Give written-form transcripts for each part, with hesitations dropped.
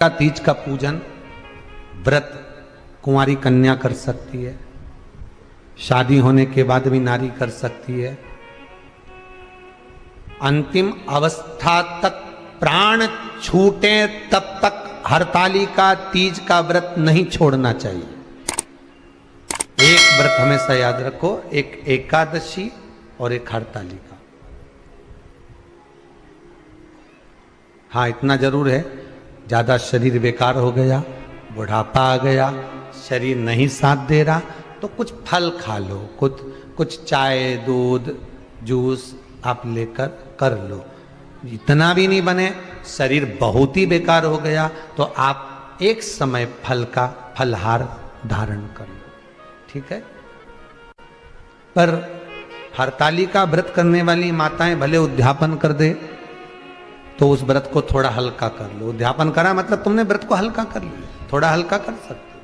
का तीज का पूजन व्रत कुंवारी कन्या कर सकती है, शादी होने के बाद भी नारी कर सकती है। अंतिम अवस्था तक प्राण छूटे तब तक हरतालिका तीज का व्रत नहीं छोड़ना चाहिए। एक व्रत हमेशा याद रखो, एक एकादशी और एक हरतालिका। हाँ, इतना जरूर है, ज्यादा शरीर बेकार हो गया, बुढ़ापा आ गया, शरीर नहीं साथ दे रहा, तो कुछ फल खा लो, कुछ चाय दूध जूस आप लेकर कर लो। इतना भी नहीं बने, शरीर बहुत ही बेकार हो गया, तो आप एक समय फल का फलहार धारण कर लो, ठीक है। पर हरतालिका व्रत करने वाली माताएं भले उद्यापन कर दे तो उस व्रत को थोड़ा हल्का कर लो। उद्यापन करा मतलब तुमने व्रत को हल्का कर लिया, थोड़ा हल्का कर सकते।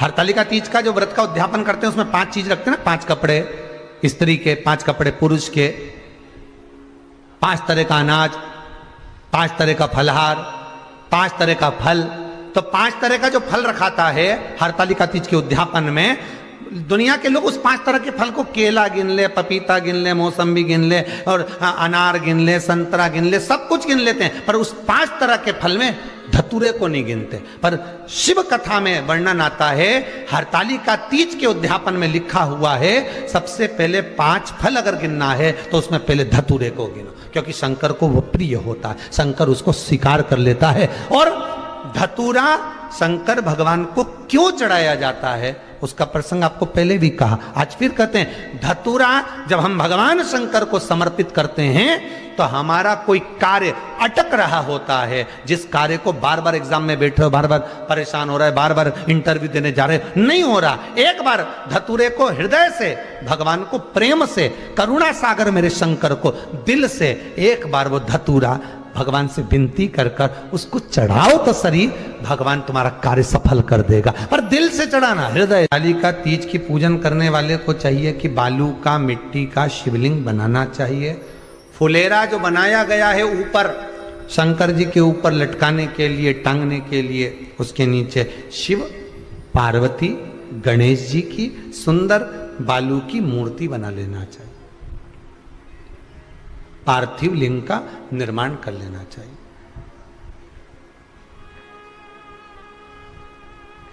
हरतालिका तीज का जो व्रत का उद्यापन करते हैं उसमें 5 चीज रखते हैं ना, 5 कपड़े स्त्री के, 5 कपड़े पुरुष के, 5 तरह का अनाज, 5 तरह का फलहार, 5 तरह का फल। तो 5 तरह का जो फल रखाता है हरतालिका तीज के उद्यापन में, दुनिया के लोग उस 5 तरह के फल को केला गिन ले, पपीता गिन ले, मौसम्बी गिन ले, और अनार गिन ले, संतरा गिन ले, सब कुछ गिन लेते हैं, पर उस 5 तरह के फल में धतूरे को नहीं गिनते। पर शिव कथा में वर्णन आता है, हरतालिका तीज के उद्यापन में लिखा हुआ है, सबसे पहले 5 फल अगर गिनना है तो उसमें पहले धतूरे को गिनो, क्योंकि शंकर को वो प्रिय होता है, शंकर उसको स्वीकार कर लेता है। और धतूरा शंकर भगवान को क्यों चढ़ाया जाता है उसका प्रसंग आपको पहले भी कहा, आज फिर कहते हैं। धतूरा जब हम भगवान शंकर को समर्पित करते हैं तो हमारा कोई कार्य अटक रहा होता है, जिस कार्य को बार बार एग्जाम में बैठे हो, बार बार परेशान हो रहा है, बार बार इंटरव्यू देने जा रहे हो, नहीं हो रहा, एक बार धतूरे को हृदय से भगवान को प्रेम से, करुणा सागर मेरे शंकर को दिल से एक बार वो धतूरा भगवान से विनती कर कर उसको चढ़ाओ तो सही, भगवान तुम्हारा कार्य सफल कर देगा। पर दिल से चढ़ाना, हृदय। हरतालिका तीज की पूजन करने वाले को चाहिए कि बालू का, मिट्टी का शिवलिंग बनाना चाहिए। फुलेरा जो बनाया गया है ऊपर शंकर जी के ऊपर लटकाने के लिए, टांगने के लिए, उसके नीचे शिव पार्वती गणेश जी की सुंदर बालू की मूर्ति बना लेना चाहिए, पार्थिव लिंग का निर्माण कर लेना चाहिए।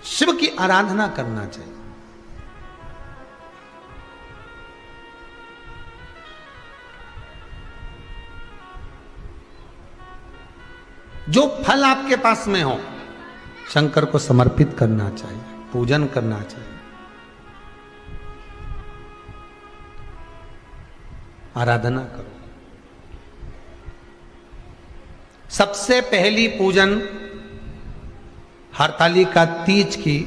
शिव की आराधना करना चाहिए। जो फल आपके पास में हो शंकर को समर्पित करना चाहिए, पूजन करना चाहिए, आराधना करो। सबसे पहली पूजन हरतालिका तीज की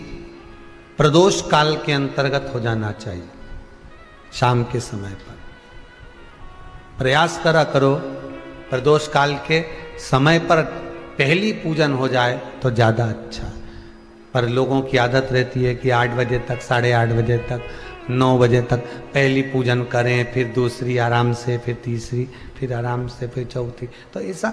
प्रदोष काल के अंतर्गत हो जाना चाहिए, शाम के समय पर। प्रयास करा करो प्रदोष काल के समय पर पहली पूजन हो जाए तो ज़्यादा अच्छा। पर लोगों की आदत रहती है कि 8 बजे तक, 8:30 बजे तक, 9 बजे तक पहली पूजन करें, फिर दूसरी आराम से, फिर तीसरी, फिर आराम से, फिर चौथी। तो ऐसा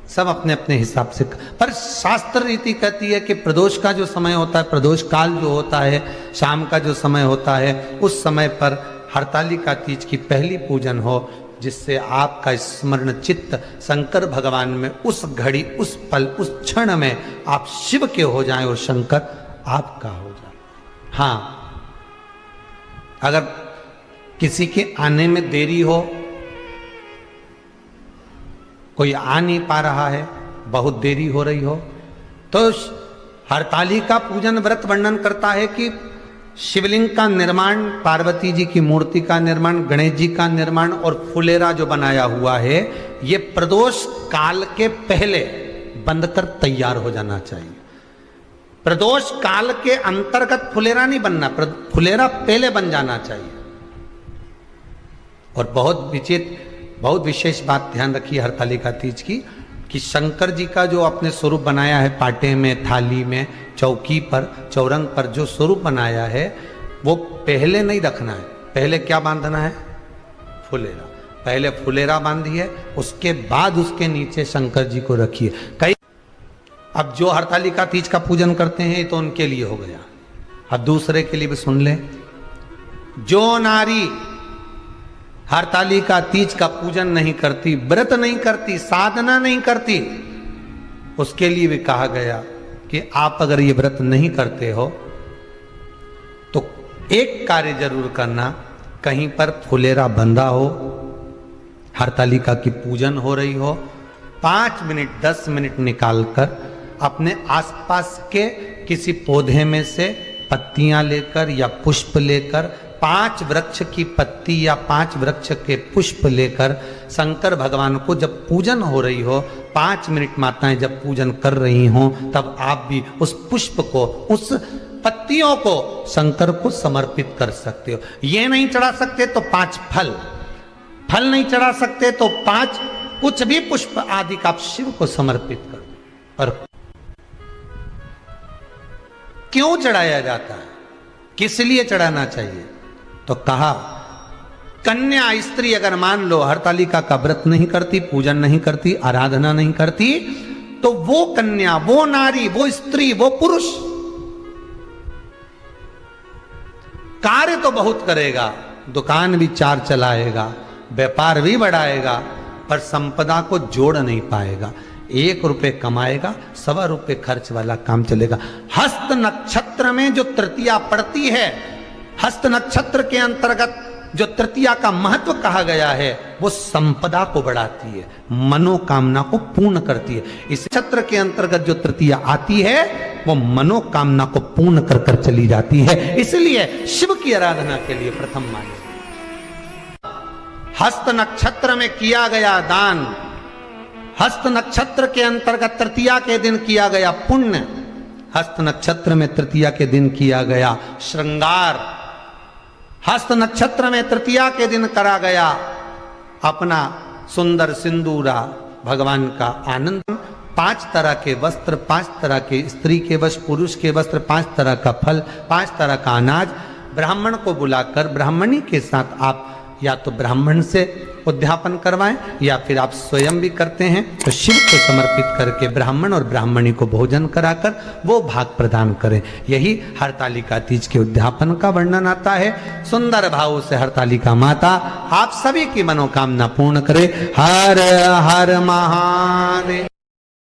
सब अपने अपने हिसाब से। पर शास्त्र रीति कहती है कि प्रदोष का जो समय होता है, प्रदोष काल जो होता है, शाम का जो समय होता है, उस समय पर हरतालिका तीज की पहली पूजन हो, जिससे आपका स्मरण चित्त शंकर भगवान में उस घड़ी, उस पल, उस क्षण में आप शिव के हो जाएं और शंकर आपका हो जाए। हाँ, अगर किसी के आने में देरी हो, कोई आ नहीं पा रहा है, बहुत देरी हो रही हो, तो हरतालिका पूजन व्रत वर्णन करता है कि शिवलिंग का निर्माण, पार्वती जी की मूर्ति का निर्माण, गणेश जी का निर्माण और फुलेरा जो बनाया हुआ है, ये प्रदोष काल के पहले बंधकर तैयार हो जाना चाहिए। प्रदोष काल के अंतर्गत फुलेरा नहीं बनना, फुलेरा पहले बन जाना चाहिए। और बहुत विशेष बात ध्यान रखिए हरतालिका तीज की, कि शंकर जी का जो अपने स्वरूप बनाया है, पाटे में, थाली में, चौकी पर, चौरंग पर जो स्वरूप बनाया है, वो पहले नहीं रखना है। पहले क्या बांधना है? फुलेरा। पहले फुलेरा बांधिए, उसके बाद उसके नीचे शंकर जी को रखिए। कई अब जो हरतालिका तीज का पूजन करते हैं तो उनके लिए हो गया, अब दूसरे के लिए भी सुन ले। जो नारी हरतालिका तीज का पूजन नहीं करती, व्रत नहीं करती, साधना नहीं करती, उसके लिए भी कहा गया कि आप अगर ये व्रत नहीं करते हो तो एक कार्य जरूर करना, कहीं पर फुलेरा बंधा हो, हरतालिका की पूजन हो रही हो, 5 मिनट 10 मिनट निकालकर अपने आसपास के किसी पौधे में से पत्तियां लेकर या पुष्प लेकर, 5 वृक्ष की पत्ती या 5 वृक्ष के पुष्प लेकर शंकर भगवान को जब पूजन हो रही हो, 5 मिनट माताएं जब पूजन कर रही हों, तब आप भी उस पुष्प को, उस पत्तियों को शंकर को समर्पित कर सकते हो। ये नहीं चढ़ा सकते तो 5 फल नहीं चढ़ा सकते तो 5 कुछ भी पुष्प आदि का आप शिव को समर्पित कर दो। और क्यों चढ़ाया जाता है, किस लिए चढ़ाना चाहिए? तो कहा कन्या स्त्री अगर मान लो हरतालिका का व्रत नहीं करती, पूजन नहीं करती, आराधना नहीं करती, तो वो कन्या, वो नारी, वो स्त्री, वो पुरुष कार्य तो बहुत करेगा, दुकान भी 4 चलाएगा, व्यापार भी बढ़ाएगा, पर संपदा को जोड़ नहीं पाएगा। 1 रुपए कमाएगा, 1.25 रुपए खर्च वाला काम चलेगा। हस्त नक्षत्र में जो तृतीया पड़ती है, हस्त नक्षत्र के अंतर्गत जो तृतीया का महत्व कहा गया है, वो संपदा को बढ़ाती है, मनोकामना को पूर्ण करती है। इस नक्षत्र के अंतर्गत जो तृतीया आती है वो मनोकामना को पूर्ण कर कर चली जाती है। इसलिए शिव की आराधना के लिए प्रथम माने। हस्त नक्षत्र में किया गया दान, हस्त नक्षत्र के अंतर्गत तृतीया के दिन किया गया पुण्य, हस्त नक्षत्र में तृतीया के दिन किया गया श्रृंगार, हस्त नक्षत्र में तृतीया के दिन करा गया अपना सुंदर सिंदूरा, भगवान का आनंद, 5 तरह के वस्त्र, 5 तरह के स्त्री के वस्त्र, पुरुष के वस्त्र, 5 तरह का फल, 5 तरह का अनाज, ब्राह्मण को बुलाकर ब्राह्मणी के साथ आप या तो ब्राह्मण से उद्यापन करवाएं या फिर आप स्वयं भी करते हैं तो शिव को समर्पित करके ब्राह्मण और ब्राह्मणी को भोजन कराकर वो भाग प्रदान करें। यही हरतालिका तीज के उद्यापन का वर्णन आता है। सुंदर भाव से हरतालिका माता आप सभी की मनोकामना पूर्ण करे। हर हर महादेव।